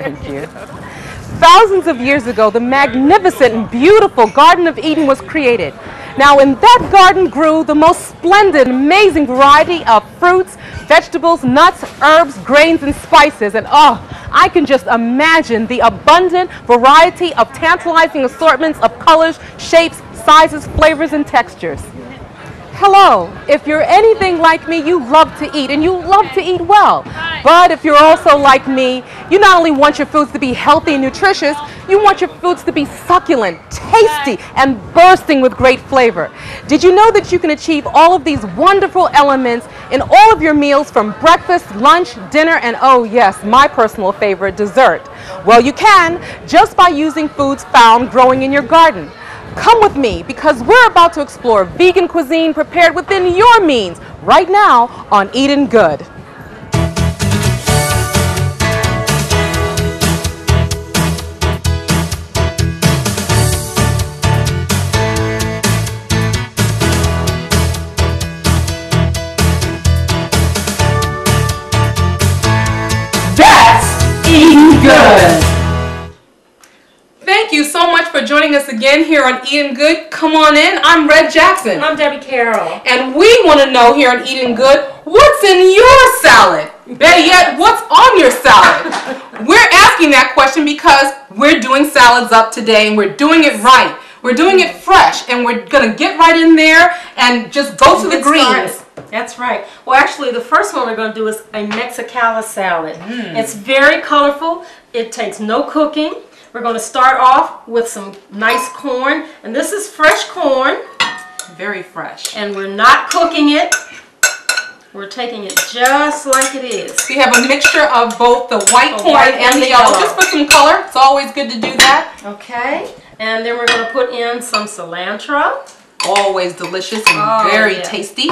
Thank you. Thousands of years ago, the magnificent and beautiful Garden of Eden was created. Now, in that garden grew the most splendid, amazing variety of fruits, vegetables, nuts, herbs, grains, and spices. And oh, I can just imagine the abundant variety of tantalizing assortments of colors, shapes, sizes, flavors, and textures. Hello, if you're anything like me, you love to eat, and you love to eat well. But if you're also like me, you not only want your foods to be healthy and nutritious, you want your foods to be succulent, tasty, and bursting with great flavor. Did you know that you can achieve all of these wonderful elements in all of your meals, from breakfast, lunch, dinner, and oh yes, my personal favorite, dessert? Well, you can, just by using foods found growing in your garden. Come with me, because we're about to explore vegan cuisine prepared within your means right now on Eatin' Good. That's Eatin' Good. Thank you so much for joining us again here on Eatin' Good. Come on in. I'm Red Jackson. I'm Debbie Carroll. And we want to know here on Eatin' Good, what's in your salad? Better yet, what's on your salad? We're asking that question because we're doing salads up today, and we're doing it right. We're doing it fresh, and we're going to get right in there and just go to the greens. That's right. Well, actually, the first one we're going to do is a Mexicala salad. It's very colorful. It takes no cooking. We're going to start off with some nice corn, and this is fresh corn. Very fresh. And we're not cooking it. We're taking it just like it is. We have a mixture of both the white corn and the yellow, just for some color. It's always good to do that. Okay. And then we're going to put in some cilantro. Always delicious and very tasty.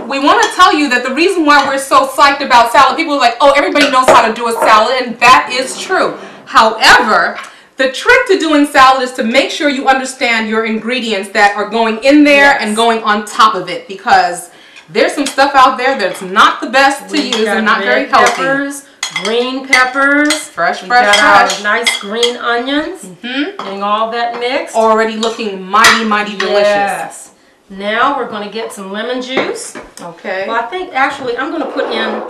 We want to tell you that the reason why we're so psyched about salad, people are like, oh, everybody knows how to do a salad, and that is true. However, the trick to doing salad is to make sure you understand your ingredients that are going in there and going on top of it, because there's some stuff out there that's not the best to use and not very healthy. Peppers, green peppers, fresh. Nice green onions, getting all that mixed. Already looking mighty, mighty delicious. Yes. Now we're going to get some lemon juice. Okay. Well, I think actually I'm going to put in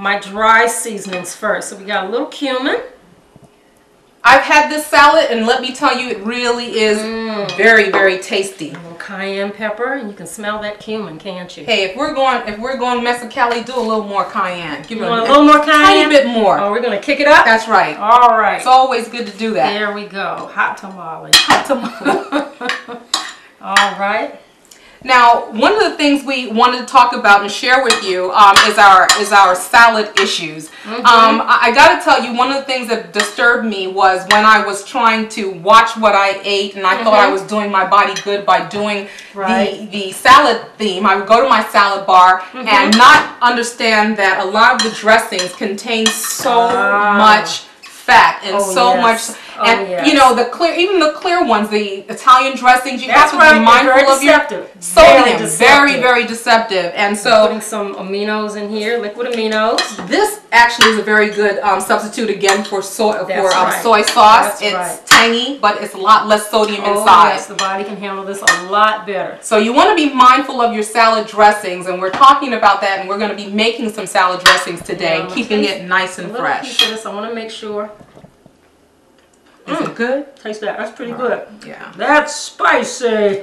my dry seasonings first. So we got a little cumin. I've had this salad, and let me tell you, it really is very, very tasty. A little cayenne pepper, and you can smell that cumin, can't you? Hey, if we're going Mexicali, do a little more cayenne. Give it a little more cayenne, tiny bit more. Oh, we're gonna kick it up. That's right. All right. It's always good to do that. There we go. Hot tamale. Hot tamale. All right. Now, one of the things we wanted to talk about and share with you is our salad issues. I got to tell you, one of the things that disturbed me was when I was trying to watch what I ate, and I thought I was doing my body good by doing the salad theme. I would go to my salad bar and not understand that a lot of the dressings contain so much fat and much, and you know, even the clear ones, the Italian dressings, you have to be mindful of your sodium. Very deceptive. And so putting some aminos in here, liquid aminos. This actually is a very good substitute again for soy sauce. It's tangy, but it's a lot less sodium inside. Yes, the body can handle this a lot better. So you want to be mindful of your salad dressings, and we're talking about that, and we're going to be making some salad dressings today, keeping it nice and fresh. Piece of this, I want to make sure. Is it good? Taste that. That's pretty good. Yeah. That's spicy.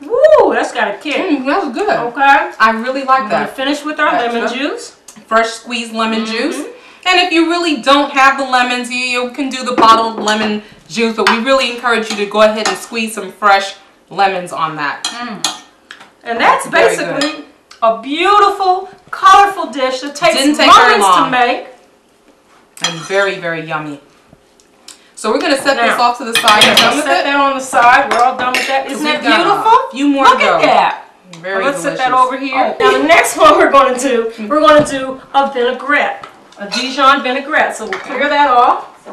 Woo! That's got a kick. That's good. Okay. I really like that. We're finished with our lemon juice. Fresh squeezed lemon juice. And if you really don't have the lemons, you can do the bottled lemon juice, but we really encourage you to go ahead and squeeze some fresh lemons on that. And that's basically a beautiful, colorful dish that takes moments to make. And very, very yummy. So we're going to set this off to the side. Set that on the side. We're all done with that. Isn't that beautiful? A few more Look at that. Very Let's delicious. set that over here. Now the next one we're going to do a vinaigrette, a Dijon vinaigrette. So we'll clear that off.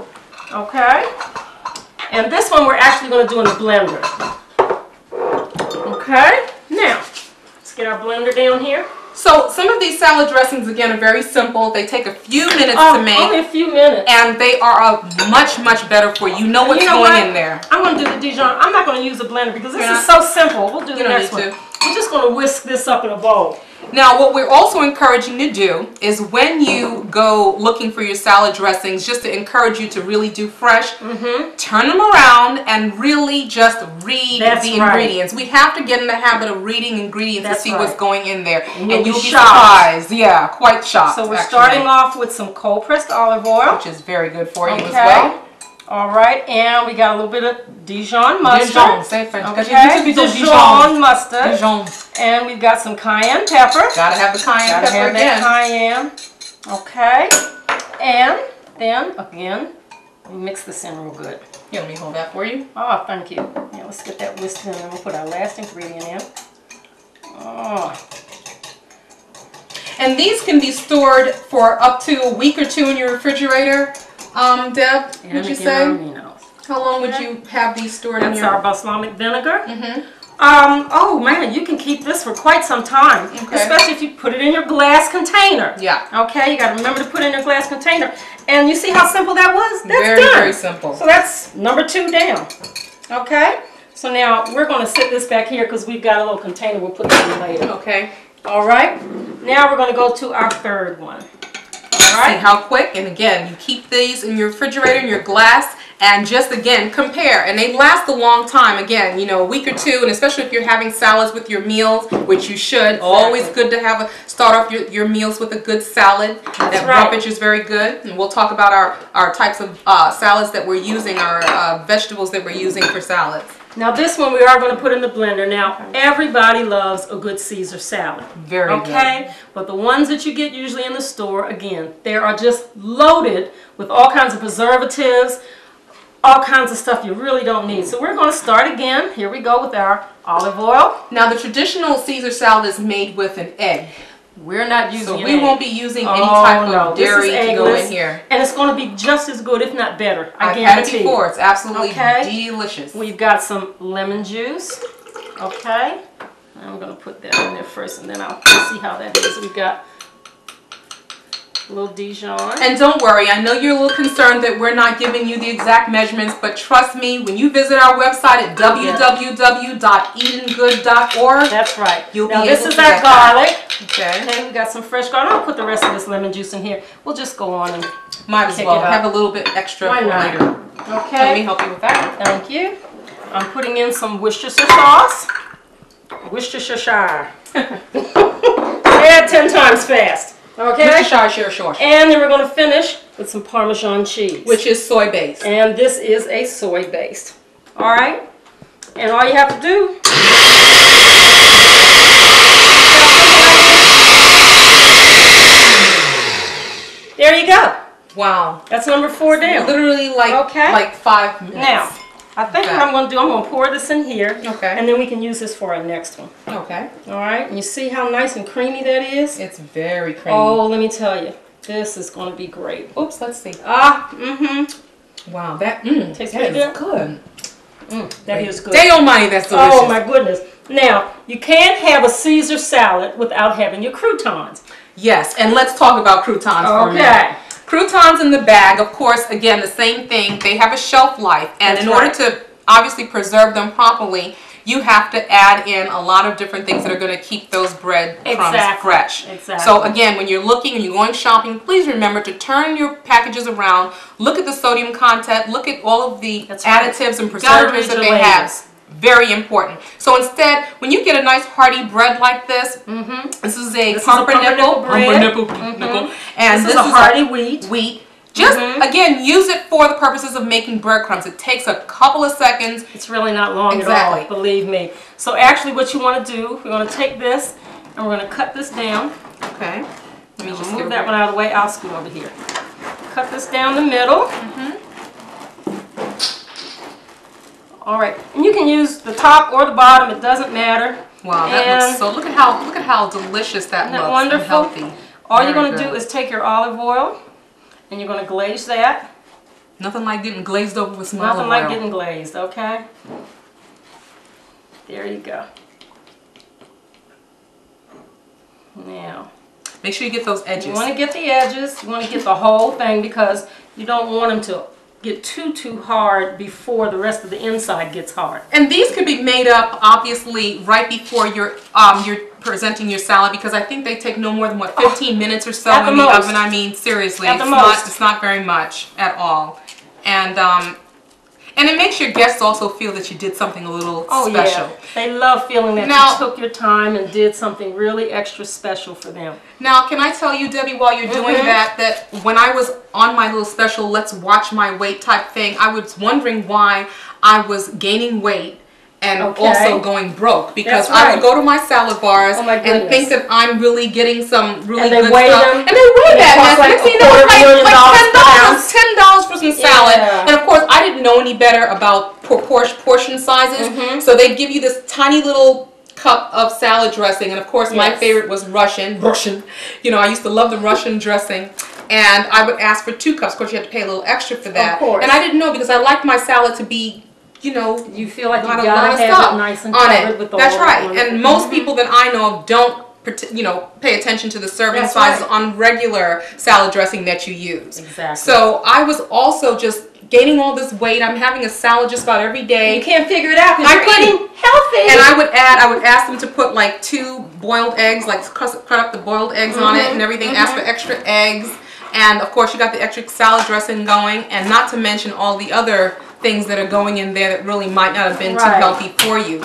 Okay. And this one we're actually going to do in the blender. Okay. Now let's get our blender down here. So some of these salad dressings, again, are very simple. They take a few minutes to make. Only a few minutes. And they are much, much better for you. You know what's going in there. I'm going to do the Dijon. I'm not going to use a blender because this is so simple. We'll do the next one. We're just going to whisk this up in a bowl. Now, what we're also encouraging you to do is when you go looking for your salad dressings, just to encourage you to really do fresh, turn them around and really just read the ingredients. We have to get in the habit of reading ingredients to see what's going in there. And you'll be surprised. Yeah, quite shocked. So we're starting off with some cold pressed olive oil. Which is very good for you as well. All right, and we got a little bit of Dijon mustard. Dijon, say French. Okay, Dijon mustard. Dijon. And we've got some cayenne pepper. Gotta have the cayenne pepper again. Cayenne. Okay. And then, again, we mix this in real good. Yeah, let me hold that for you. Oh, thank you. Yeah, let's get that whisked in and we'll put our last ingredient in. Oh. And these can be stored for up to a week or two in your refrigerator. Deb, would you say? How long would you have these stored in your... That's our balsamic vinegar. Oh man, you can keep this for quite some time, especially if you put it in your glass container. Yeah. Okay, you got to remember to put it in your glass container. And you see how simple that was? That's very, done. very simple. So that's number 2 down. Okay, so now we're going to sit this back here because we've got a little container we'll put this in later. Okay. All right, now we're going to go to our third one. All right. See how quick, and again, you keep these in your refrigerator, in your glass, and just again compare, and they last a long time. Again, you know, a week or two, and especially if you're having salads with your meals, which you should. Always good to have start off your meals with a good salad. That roughage is very good, and we'll talk about our types of salads that we're using, our vegetables that we're using for salads. Now this one we are going to put in the blender. Now everybody loves a good Caesar salad. Very good. Okay, but the ones that you get usually in the store, again, they are just loaded with all kinds of preservatives, all kinds of stuff you really don't need. So we're going to start again. Here we go with our olive oil. Now the traditional Caesar salad is made with an egg. We're not using So we won't be using any type of dairy to go in here. And it's going to be just as good, if not better. I guarantee. I've had it before. It's absolutely delicious. We've got some lemon juice. Okay. I'm going to put that in there first, and then I'll see how that is. We've got a little Dijon. And don't worry, I know you're a little concerned that we're not giving you the exact measurements, but trust me, when you visit our website at www.eatinggood.org, that's right. You'll be now able this to is our garlic. Okay. Okay, we got some fresh garlic. I'll put the rest of this lemon juice in here. We'll just go on and might as well have a little bit extra for later. Okay. Let me help you with that. Thank you. I'm putting in some Worcestershire sauce. Worcestershire. Say it 10 times fast. Okay. Worcestershire sauce. And then we're going to finish with some Parmesan cheese, which is soy based. And this is a soy based. All right. And all you have to do. There you go. Wow. That's number 4 down. Literally like 5 minutes. Now, I think what I'm going to do, I'm going to pour this in here. Okay. And then we can use this for our next one. Okay. All right. And you see how nice and creamy that is? It's very creamy. Oh, let me tell you. This is going to be great. Oops, let's see. Wow, that tastes that pretty is good. That is good. Day almighty, that's delicious. Oh my goodness. Now, you can't have a Caesar salad without having your croutons. Yes, and let's talk about croutons for a minute. Croutons in the bag, of course, again, the same thing. They have a shelf life, and in order to obviously preserve them properly, you have to add in a lot of different things that are going to keep those bread crumbs fresh. So again, when you're looking and you're going shopping, please remember to turn your packages around, look at the sodium content, look at all of the additives and preservatives that they have. Very important. So instead, when you get a nice hearty bread like this, this is a pumpernickel bread, and this is a hearty wheat. Just, again, use it for the purposes of making breadcrumbs. It takes a couple of seconds. It's really not long at all, believe me. So actually what you want to do, we're going to take this and we're going to cut this down. Okay. Let me just move that one out of the way. I'll scoot over here. Cut this down the middle. All right. And you can use the top or the bottom. It doesn't matter. Wow, that looks so, look at how delicious that looks. Wonderful. And healthy. All you're going to do is take your olive oil and you're going to glaze that. Nothing like getting glazed over with some olive oil. Nothing like getting glazed, okay? There you go. Now, make sure you get those edges. You want to get the edges. You want to get the whole thing because you don't want them to get too hard before the rest of the inside gets hard. And these could be made up obviously right before you're presenting your salad, because I think they take no more than what, 15 minutes or so in the oven. I mean, seriously, it's not very much at all. And it makes your guests also feel that you did something a little special. Yeah. They love feeling that you took your time and did something really extra special for them. Now, can I tell you, Debbie, while you're doing that when I was on my little special let's watch my weight type thing, I was wondering why I was gaining weight and also going broke, because I would go to my salad bars and think that I'm really getting some really good stuff. And they weigh that. Next thing you know, it's like $10 for some salad. And of course, I didn't know any better about portion sizes, so they'd give you this tiny little cup of salad dressing, and of course my favorite was Russian. You know, I used to love the Russian dressing, and I would ask for 2 cups. Of course, you had to pay a little extra for that. And I didn't know, because I liked my salad to be, you know, you feel like you gotta have it nice and covered with the That's right. And most people that I know of don't, you know, pay attention to the serving sizes on regular salad dressing that you use. Exactly. So I was also just gaining all this weight. I'm having a salad just about every day. You can't figure it out because you're eating healthy. And I would ask them to put like 2 boiled eggs, like cut up the boiled eggs on it and everything. Ask for extra eggs. And of course you got the extra salad dressing going, and not to mention all the other things that are going in there that really might not have been too healthy for you.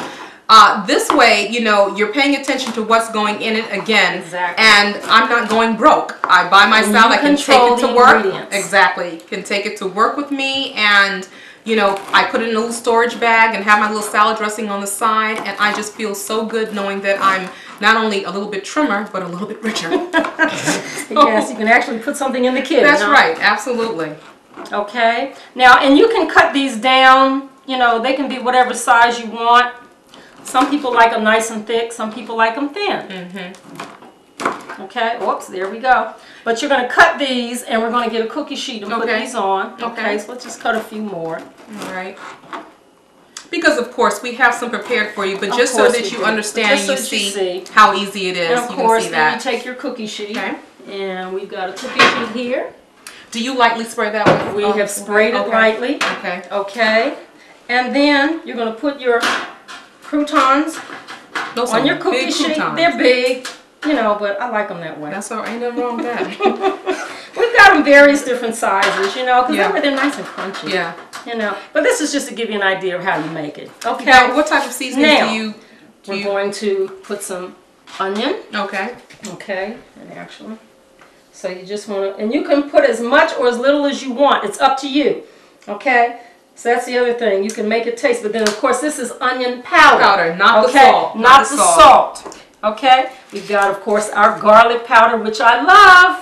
This way, you know, you're paying attention to what's going in it again, and I'm not going broke. I buy my salad, I can take it to work. Exactly, can take it to work with me, and you know, I put it in a little storage bag and have my little salad dressing on the side, and I just feel so good knowing that I'm not only a little bit trimmer, but a little bit richer. Yes, you can actually put something in the kitchen. That's right, absolutely. Okay, now, and you can cut these down, you know, they can be whatever size you want. Some people like them nice and thick, some people like them thin. Okay, whoops, there we go. But you're going to cut these, and we're going to get a cookie sheet and put these on. Okay, so let's just cut a few more. All right. Because of course we have some prepared for you, but just so that you understand and you see how easy it is. And of course, then you take your cookie sheet, and we've got a cookie sheet here. Do you lightly spray that with? We have sprayed it lightly. Okay. Okay. And then you're going to put your croutons on your cookie sheet. They're big, you know, but I like them that way. That's all right. Ain't nothing wrong with that. We've got them various different sizes, you know, because they're nice and crunchy. Yeah. You know, but this is just to give you an idea of how you make it. Okay. Now, what type of seasoning we're going to put some onion. Okay. Okay. And actually, so you just want to, and you can put as much or as little as you want. It's up to you. Okay. So that's the other thing. You can make it taste, but then of course this is onion powder. Not the salt. Not the salt. Okay. We've got, of course, our garlic powder, which I love.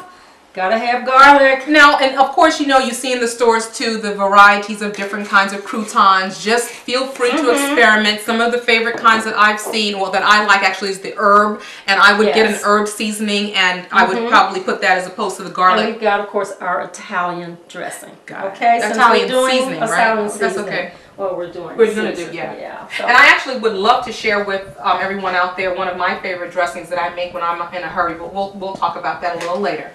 Gotta have garlic. Now, and of course, you know, you see in the stores too the varieties of different kinds of croutons. Just feel free to experiment. Some of the favorite kinds that I've seen, well, that I like actually is the herb, and I would get an herb seasoning, and I would probably put that as opposed to the garlic. And we've got, of course, our Italian dressing. Okay, so Italian seasoning, right? Italian seasoning. That's okay. Well, we're going to do, So. And I actually would love to share with everyone out there one of my favorite dressings that I make when I'm in a hurry, but we'll talk about that a little later.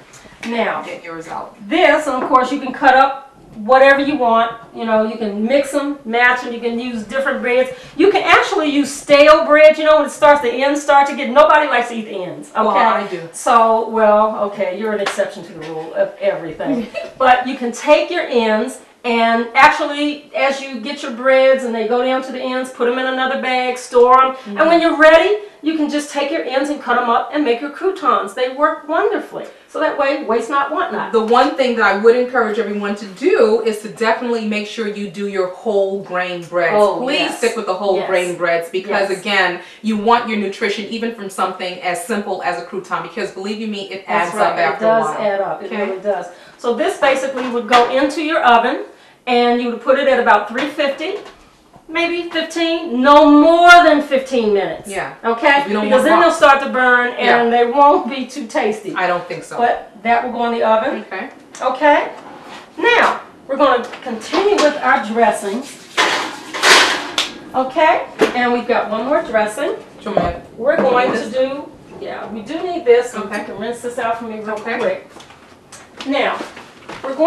Now, get yours out. This, and of course, you can cut up whatever you want. You know, you can mix them, match them. You can use different breads. You can actually use stale bread. You know, when it starts, the ends start to get. Nobody likes to eat the ends. Okay, well, I do. So, well, okay, you're an exception to the rule of everything. But you can take your ends. And actually, as you get your breads and they go down to the ends, put them in another bag, store them. And when you're ready, you can just take your ends and cut them up and make your croutons. They work wonderfully. So that way, waste not, want not. The one thing that I would encourage everyone to do is to definitely make sure you do your whole grain breads. Please stick with the whole grain breads, because again, you want your nutrition even from something as simple as a crouton, because believe you me, it adds up after a while. It does add up. It really does. So this basically would go into your oven, and you would put it at about 350, maybe 15, no more than 15 minutes. Yeah. Okay? Because then they'll start to burn, and they won't be too tasty. I don't think so. But that will go in the oven. Okay. Okay? Now, we're going to continue with our dressing. Okay? And we've got one more dressing. We're going to do, Now, we do need this, so Okay. you can rinse this out for me real Okay. quick. Now, we're going